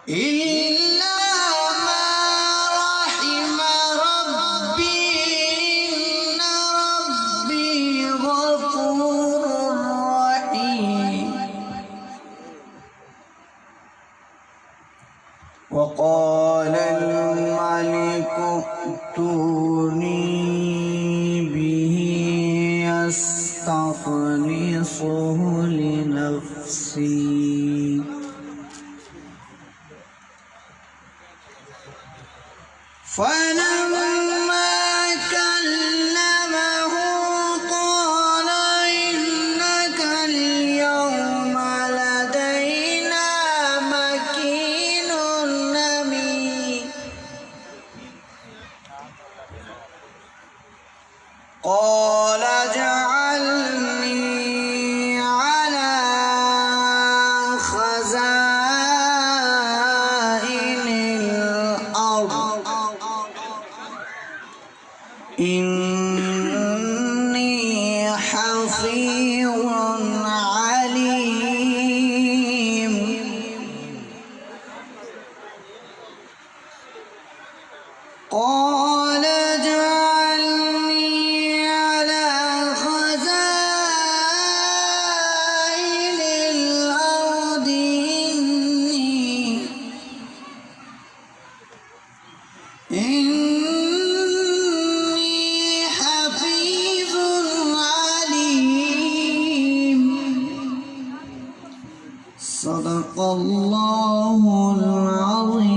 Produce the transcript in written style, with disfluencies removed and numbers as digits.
إلا ما رحم ربي إن ربي غفور رحيم. وقال الملك ائتوني به أستخلصه لنفسي. فلما كلمه قال إنك اليوم لدينا مكين أمين. قال اجعلني على خزائن الأرض إني حفيظ عليم. قال اجعلني على خزائن الأرض إني حفيظ عليم. صدق الله العظيم.